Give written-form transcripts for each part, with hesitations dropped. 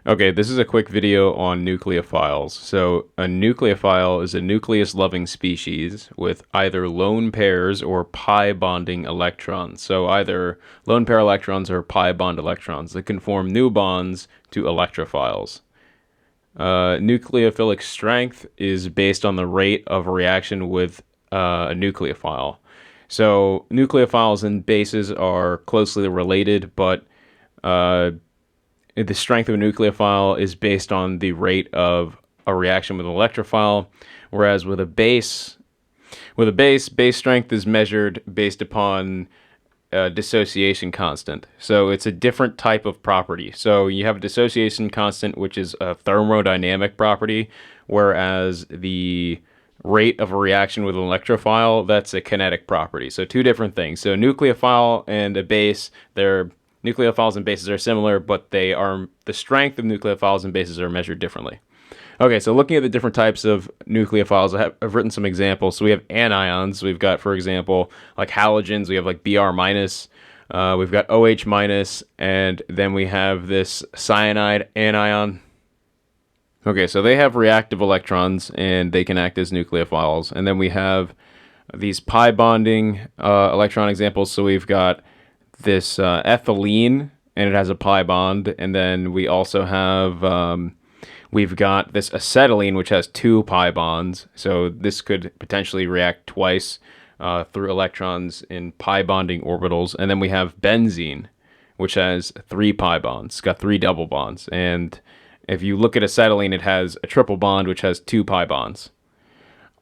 Okay, this is a quick video on nucleophiles. So, a nucleophile is a nucleus-loving species with either lone pairs or pi bonding electrons. So, either lone pair electrons or pi bond electrons that can form new bonds to electrophiles. Nucleophilic strength is based on the rate of a reaction with a nucleophile. So, nucleophiles and bases are closely related, but the strength of a nucleophile is based on the rate of a reaction with an electrophile, whereas with a base strength is measured based upon dissociation constant. So it's a different type of property. So you have a dissociation constant, which is a thermodynamic property, whereas the rate of a reaction with an electrophile, that's a kinetic property. So two different things. So a nucleophile and a base, nucleophiles and bases are similar, but the strength of nucleophiles and bases are measured differently. Okay, so looking at the different types of nucleophiles, I've written some examples. So we have anions. We've got, for example, like halogens. We have like Br minus. We've got OH minus, and then we have this cyanide anion. Okay, so they have reactive electrons, and they can act as nucleophiles. And then we have these pi bonding electron examples. So we've got this ethylene, and it has a pi bond, and then we also have we've got this acetylene, which has two pi bonds. So this could potentially react twice through electrons in pi bonding orbitals. And then we have benzene, which has three pi bonds. It's got three double bonds. And if you look at acetylene, it has a triple bond, which has two pi bonds.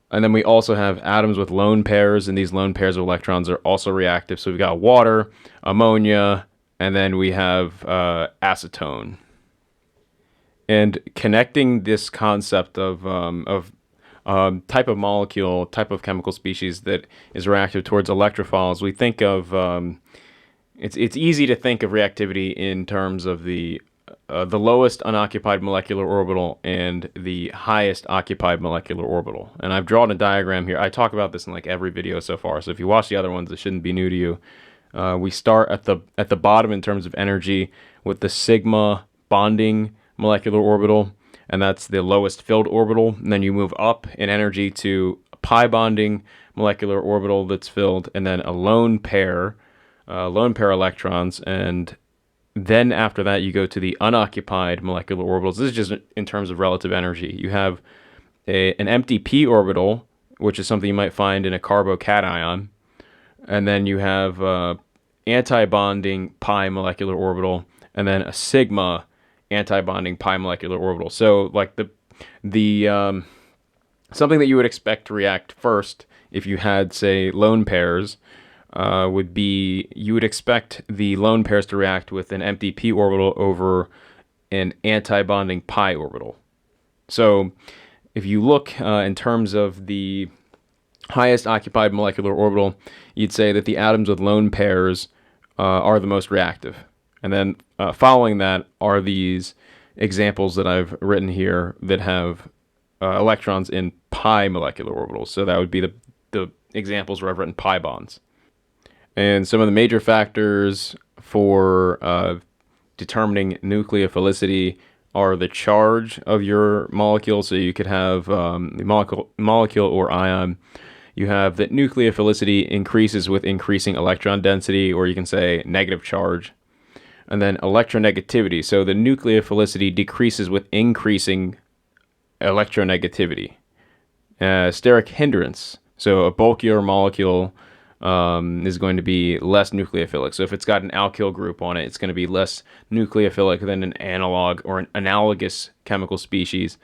And then we also have atoms with lone pairs, and these lone pairs of electrons are also reactive. So we've got water, ammonia, and then we have acetone. And connecting this concept of type of molecule, type of chemical species that is reactive towards electrophiles, we think of it's easy to think of reactivity in terms of the lowest unoccupied molecular orbital and the highest occupied molecular orbital. And I've drawn a diagram here. I talk about this in like every video so far. So if you watch the other ones, it shouldn't be new to you. We start at the bottom in terms of energy with the sigma bonding molecular orbital, and that's the lowest filled orbital. And then you move up in energy to a pi bonding molecular orbital that's filled, and then a lone pair electrons, and then after that, you go to the unoccupied molecular orbitals. This is just in terms of relative energy. You have an empty p orbital, which is something you might find in a carbocation. And then you have anti-bonding pi molecular orbital, and then a sigma anti-bonding pi molecular orbital. So like the something that you would expect to react first if you had, say, lone pairs, would be you would expect the lone pairs to react with an empty p orbital over an anti-bonding pi orbital. So if you look in terms of the highest occupied molecular orbital, you'd say that the atoms with lone pairs are the most reactive. And then following that are these examples that I've written here that have electrons in pi molecular orbitals. So that would be the examples where I've written pi bonds. And some of the major factors for determining nucleophilicity are the charge of your molecule. So you could have the molecule or ion. You have that nucleophilicity increases with increasing electron density, or you can say negative charge. And then electronegativity. So the nucleophilicity decreases with increasing electronegativity. Steric hindrance. So a bulkier molecule is going to be less nucleophilic. So if it's got an alkyl group on it, it's going to be less nucleophilic than an analog or an analogous chemical species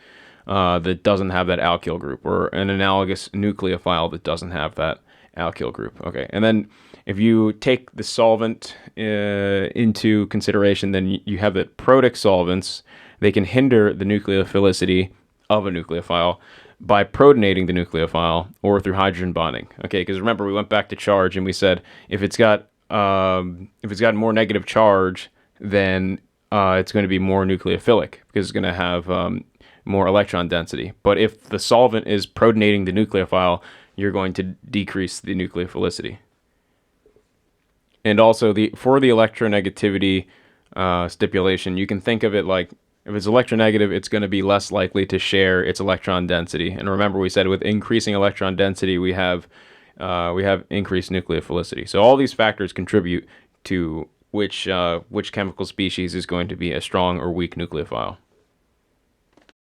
that doesn't have that alkyl group, or an analogous nucleophile that doesn't have that alkyl group. Okay, and then if you take the solvent into consideration, then you have that protic solvents. They can hinder the nucleophilicity of a nucleophile by protonating the nucleophile or through hydrogen bonding. Okay, because remember we went back to charge and we said if it's got more negative charge, then it's going to be more nucleophilic because it's going to have more electron density. But if the solvent is protonating the nucleophile, you're going to decrease the nucleophilicity. And also for the electronegativity stipulation, you can think of it like If it's electronegative, it's going to be less likely to share its electron density. And remember, we said with increasing electron density, we have increased nucleophilicity. So all these factors contribute to which chemical species is going to be a strong or weak nucleophile.